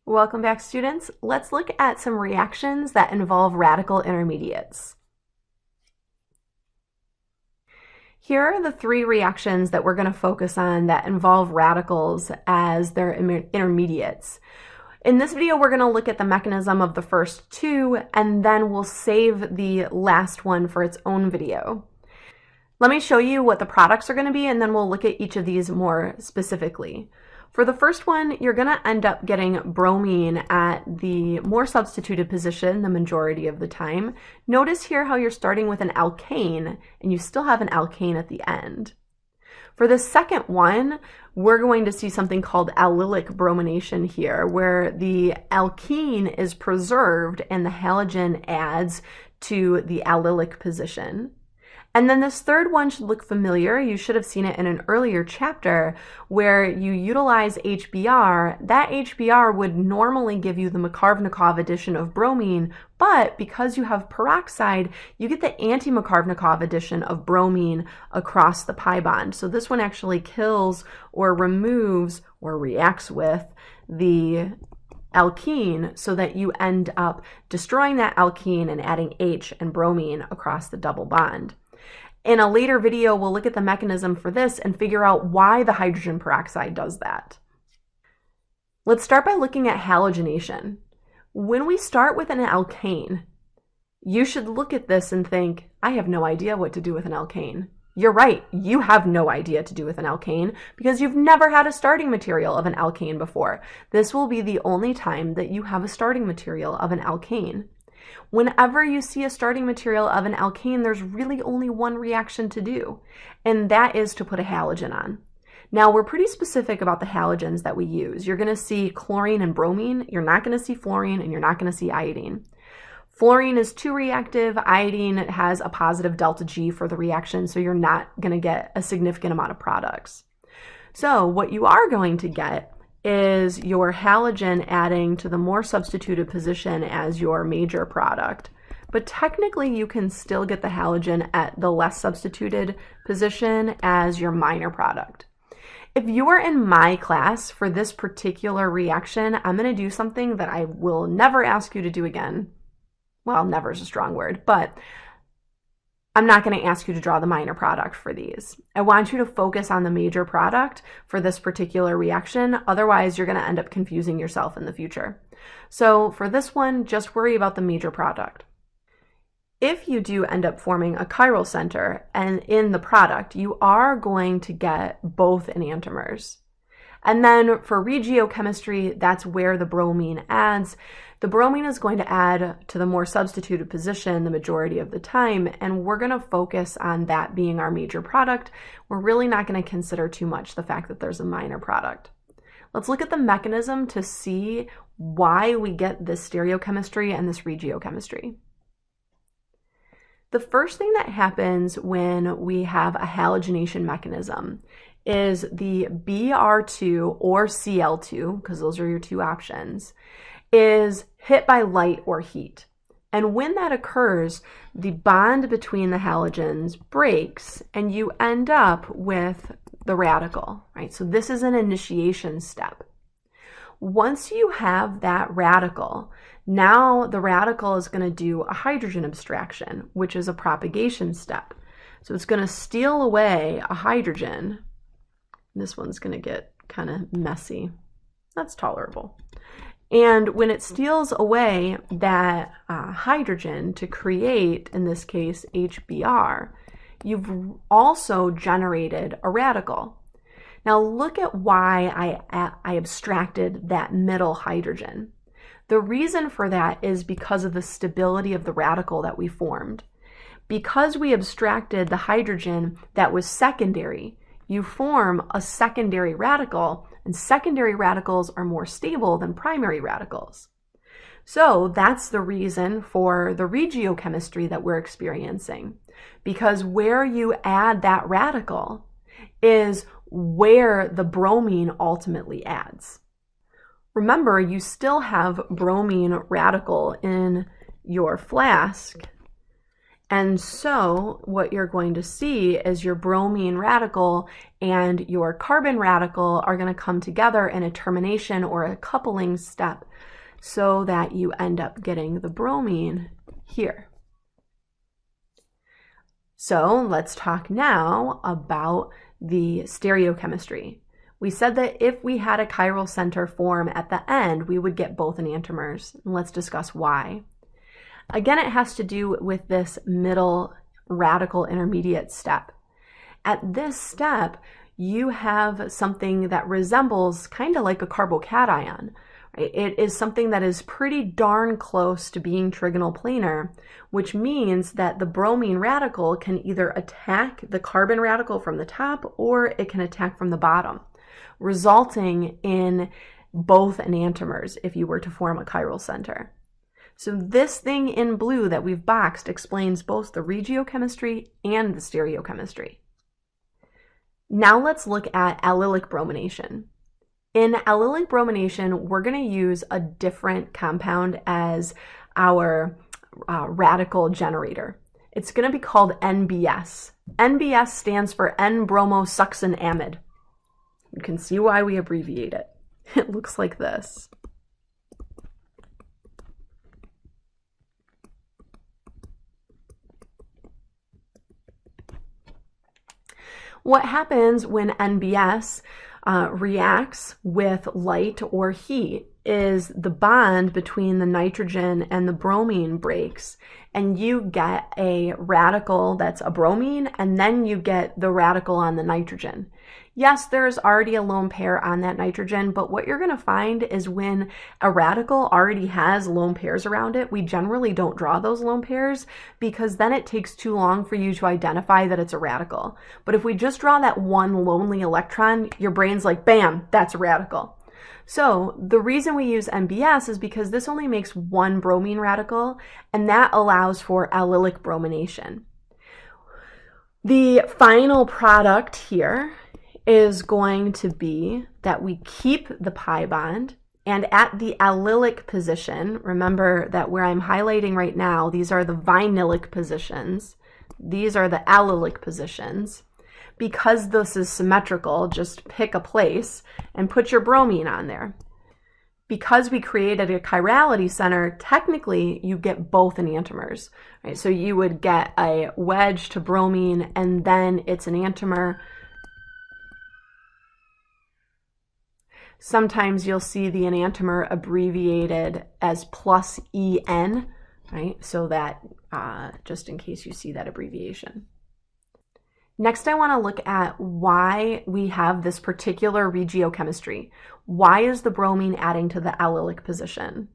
Welcome back, students. Let's look at some reactions that involve radical intermediates. Here are the three reactions that we're going to focus on that involve radicals as their intermediates. In this video, we're going to look at the mechanism of the first two, and then we'll save the last one for its own video. Let me show you what the products are going to be, and then we'll look at each of these more specifically. For the first one, you're going to end up getting bromine at the more substituted position the majority of the time. Notice here how you're starting with an alkane, and you still have an alkane at the end. For the second one, we're going to see something called allylic bromination here, where the alkene is preserved and the halogen adds to the allylic position. And then this third one should look familiar. You should have seen it in an earlier chapter where you utilize HBr. That HBr would normally give you the Makarvnikov addition of bromine, but because you have peroxide, you get the anti-Makarvnikov addition of bromine across the pi bond. So this one actually kills or removes or reacts with the alkene so that you end up destroying that alkene and adding H and bromine across the double bond. In a later video, we'll look at the mechanism for this and figure out why the hydrogen peroxide does that. Let's start by looking at halogenation. When we start with an alkane, you should look at this and think, I have no idea what to do with an alkane. You're right, you have no idea what to do with an alkane because you've never had a starting material of an alkane before. This will be the only time that you have a starting material of an alkane. Whenever you see a starting material of an alkane, there's really only one reaction to do, and that is to put a halogen on. Now, we're pretty specific about the halogens that we use. You're going to see chlorine and bromine. You're not going to see fluorine, and you're not going to see iodine. Fluorine is too reactive. Iodine has a positive delta G for the reaction, so you're not going to get a significant amount of products. So what you are going to get is your halogen adding to the more substituted position as your major product. But technically you can still get the halogen at the less substituted position as your minor product. If you are in my class for this particular reaction, I'm going to do something that I will never ask you to do again. Well, never is a strong word, but I'm not going to ask you to draw the minor product for these. I want you to focus on the major product for this particular reaction. Otherwise, you're going to end up confusing yourself in the future. So for this one, just worry about the major product. If you do end up forming a chiral center and in the product, you are going to get both enantiomers. And then for regiochemistry, that's where the bromine adds. The bromine is going to add to the more substituted position the majority of the time, and we're going to focus on that being our major product. We're really not going to consider too much the fact that there's a minor product. Let's look at the mechanism to see why we get this stereochemistry and this regiochemistry. The first thing that happens when we have a halogenation mechanism is the Br2 or Cl2, because those are your two options, is hit by light or heat. And when that occurs, the bond between the halogens breaks and you end up with the radical, right? So this is an initiation step. Once you have that radical, now the radical is going to do a hydrogen abstraction, which is a propagation step. So it's going to steal away a hydrogen. This one's going to get kind of messy. That's tolerable. And when it steals away that hydrogen to create, in this case, HBr, you've also generated a radical. Now look at why I abstracted that middle hydrogen. The reason for that is because of the stability of the radical that we formed. Because we abstracted the hydrogen that was secondary, you form a secondary radical, and secondary radicals are more stable than primary radicals. So that's the reason for the regiochemistry that we're experiencing, because where you add that radical is where the bromine ultimately adds. Remember, you still have bromine radical in your flask, And so what you're going to see is your bromine radical and your carbon radical are going to come together in a termination or a coupling step so that you end up getting the bromine here. So let's talk now about the stereochemistry. We said that if we had a chiral center form at the end, we would get both enantiomers. Let's discuss why. Again, it has to do with this middle radical intermediate step. At this step, you have something that resembles kind of like a carbocation. Right? It is something that is pretty darn close to being trigonal planar, which means that the bromine radical can either attack the carbon radical from the top or it can attack from the bottom, resulting in both enantiomers if you were to form a chiral center. So this thing in blue that we've boxed explains both the regiochemistry and the stereochemistry. Now let's look at allylic bromination. In allylic bromination, we're going to use a different compound as our radical generator. It's going to be called NBS. NBS stands for N-bromosuccinamide. You can see why we abbreviate it. It looks like this. What happens when NBS reacts with light or heat is the bond between the nitrogen and the bromine breaks, and you get a radical that's a bromine, and then you get the radical on the nitrogen. Yes, there's already a lone pair on that nitrogen, but what you're going to find is when a radical already has lone pairs around it, we generally don't draw those lone pairs because then it takes too long for you to identify that it's a radical. But if we just draw that one lonely electron, your brain's like, bam, that's a radical. So the reason we use NBS is because this only makes one bromine radical, and that allows for allylic bromination. The final product here is going to be that we keep the pi bond, and at the allylic position, remember that where I'm highlighting right now, these are the vinylic positions. These are the allylic positions. Because this is symmetrical, just pick a place and put your bromine on there. Because we created a chirality center, technically you get both enantiomers. Right? So you would get a wedge to bromine and then its enantiomer. Sometimes you'll see the enantiomer abbreviated as plus EN, right? So that just in case you see that abbreviation. Next, I want to look at why we have this particular regiochemistry. Why is the bromine adding to the allylic position?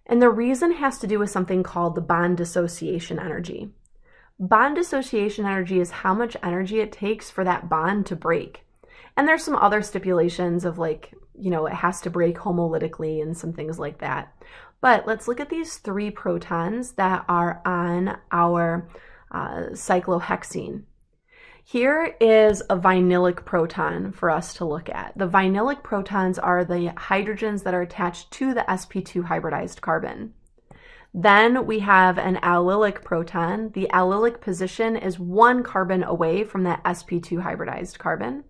And the reason has to do with something called the bond dissociation energy. Bond dissociation energy is how much energy it takes for that bond to break. And there's some other stipulations of like, you know, it has to break homolytically and some things like that. But let's look at these 3 protons that are on our cyclohexene. Here is a vinylic proton for us to look at. The vinylic protons are the hydrogens that are attached to the sp2 hybridized carbon. Then we have an allylic proton. The allylic position is 1 carbon away from that sp2 hybridized carbon.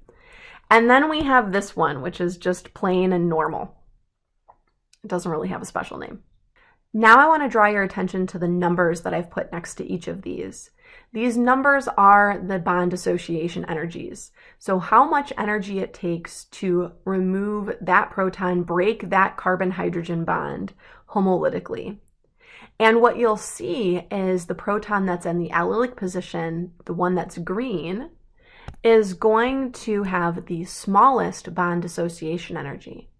And then we have this one, which is just plain and normal. It doesn't really have a special name. Now I want to draw your attention to the numbers that I've put next to each of these. These numbers are the bond dissociation energies. So how much energy it takes to remove that proton, break that carbon-hydrogen bond homolytically. And what you'll see is the proton that's in the allylic position, the one that's green, is going to have the smallest bond dissociation energy.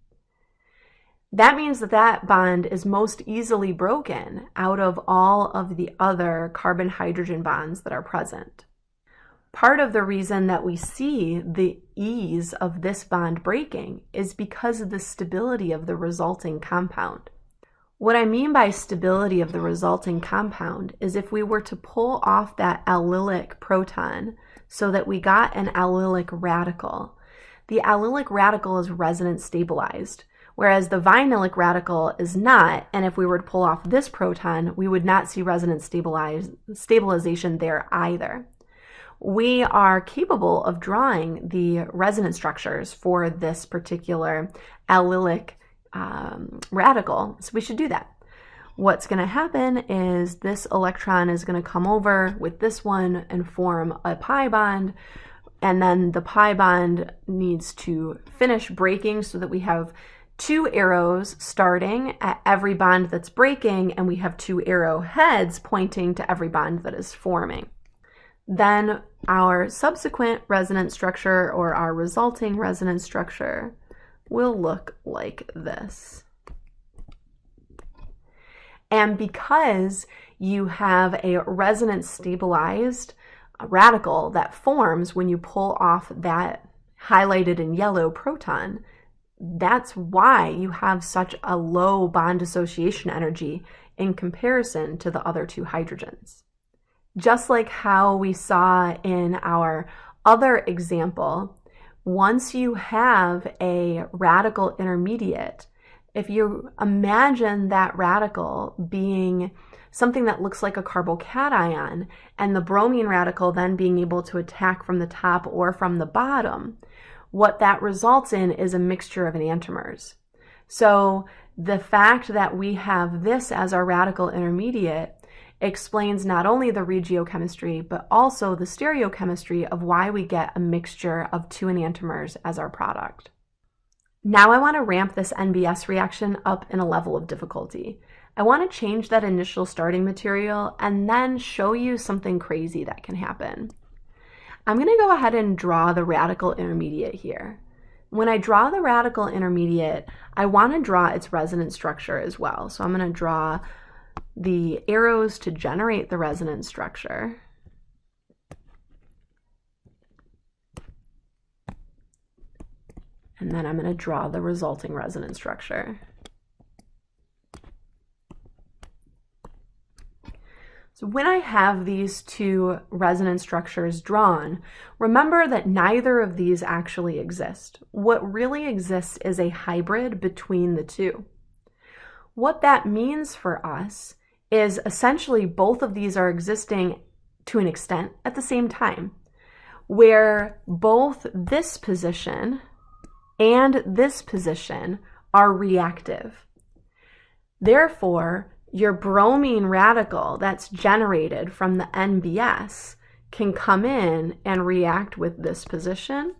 That means that that bond is most easily broken out of all of the other carbon-hydrogen bonds that are present. Part of the reason that we see the ease of this bond breaking is because of the stability of the resulting compound. What I mean by stability of the resulting compound is if we were to pull off that allylic proton so that we got an allylic radical, the allylic radical is resonance stabilized, whereas the vinylic radical is not, and if we were to pull off this proton, we would not see resonance stabilization there either. We are capable of drawing the resonance structures for this particular allylic radical, so we should do that. What's going to happen is this electron is going to come over with this one and form a pi bond, and then the pi bond needs to finish breaking so that we have 2 arrows starting at every bond that's breaking, and we have 2 arrow heads pointing to every bond that is forming. Then our subsequent resonance structure, or our resulting resonance structure, will look like this. And because you have a resonance stabilized radical that forms when you pull off that highlighted in yellow proton, that's why you have such a low bond dissociation energy in comparison to the other 2 hydrogens. Just like how we saw in our other example, once you have a radical intermediate, if you imagine that radical being something that looks like a carbocation, and the bromine radical then being able to attack from the top or from the bottom, what that results in is a mixture of enantiomers. So the fact that we have this as our radical intermediate explains not only the regiochemistry, but also the stereochemistry of why we get a mixture of 2 enantiomers as our product. Now I want to ramp this NBS reaction up in a level of difficulty. I want to change that initial starting material and then show you something crazy that can happen. I'm going to go ahead and draw the radical intermediate here. When I draw the radical intermediate, I want to draw its resonance structure as well. So I'm going to draw the arrows to generate the resonance structure. And then I'm going to draw the resulting resonance structure. So when I have these 2 resonance structures drawn, remember that neither of these actually exist. What really exists is a hybrid between the 2. What that means for us is essentially both of these are existing to an extent at the same time, where both this position and this position are reactive. Therefore, your bromine radical that's generated from the NBS can come in and react with this position,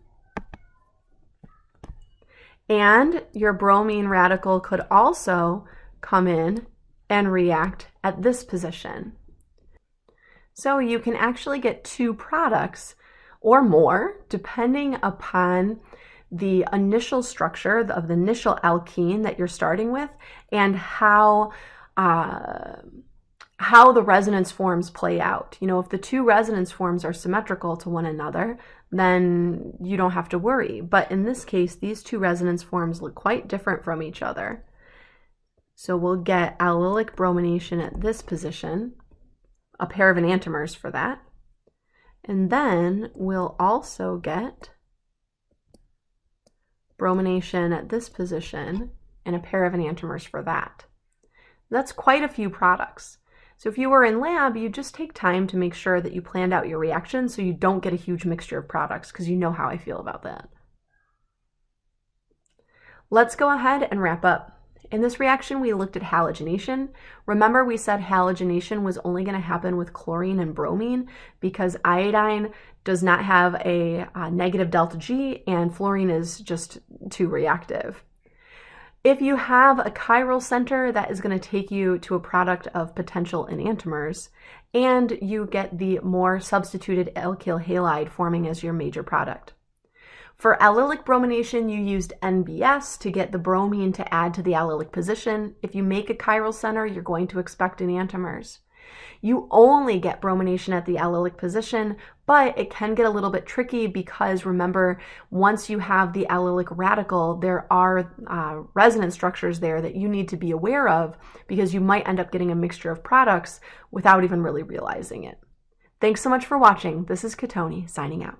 and your bromine radical could also come in and react at this position. So you can actually get 2 products or more depending upon the initial structure of the initial alkene that you're starting with and how the resonance forms play out. You know, if the 2 resonance forms are symmetrical to one another, then you don't have to worry. But in this case, these 2 resonance forms look quite different from each other. So we'll get allylic bromination at this position, a pair of enantiomers for that. And then we'll also get bromination at this position and a pair of enantiomers for that. That's quite a few products. So if you were in lab, you just take time to make sure that you planned out your reaction so you don't get a huge mixture of products, because you know how I feel about that. Let's go ahead and wrap up. In this reaction, we looked at halogenation. Remember, we said halogenation was only going to happen with chlorine and bromine because iodine does not have a negative delta G and fluorine is just too reactive. If you have a chiral center, that is going to take you to a product of potential enantiomers, and you get the more substituted alkyl halide forming as your major product. For allylic bromination, you used NBS to get the bromine to add to the allylic position. If you make a chiral center, you're going to expect enantiomers. You only get bromination at the allylic position, but it can get a little bit tricky because remember, once you have the allylic radical, there are resonance structures there that you need to be aware of because you might end up getting a mixture of products without even really realizing it. Thanks so much for watching. This is Katoni signing out.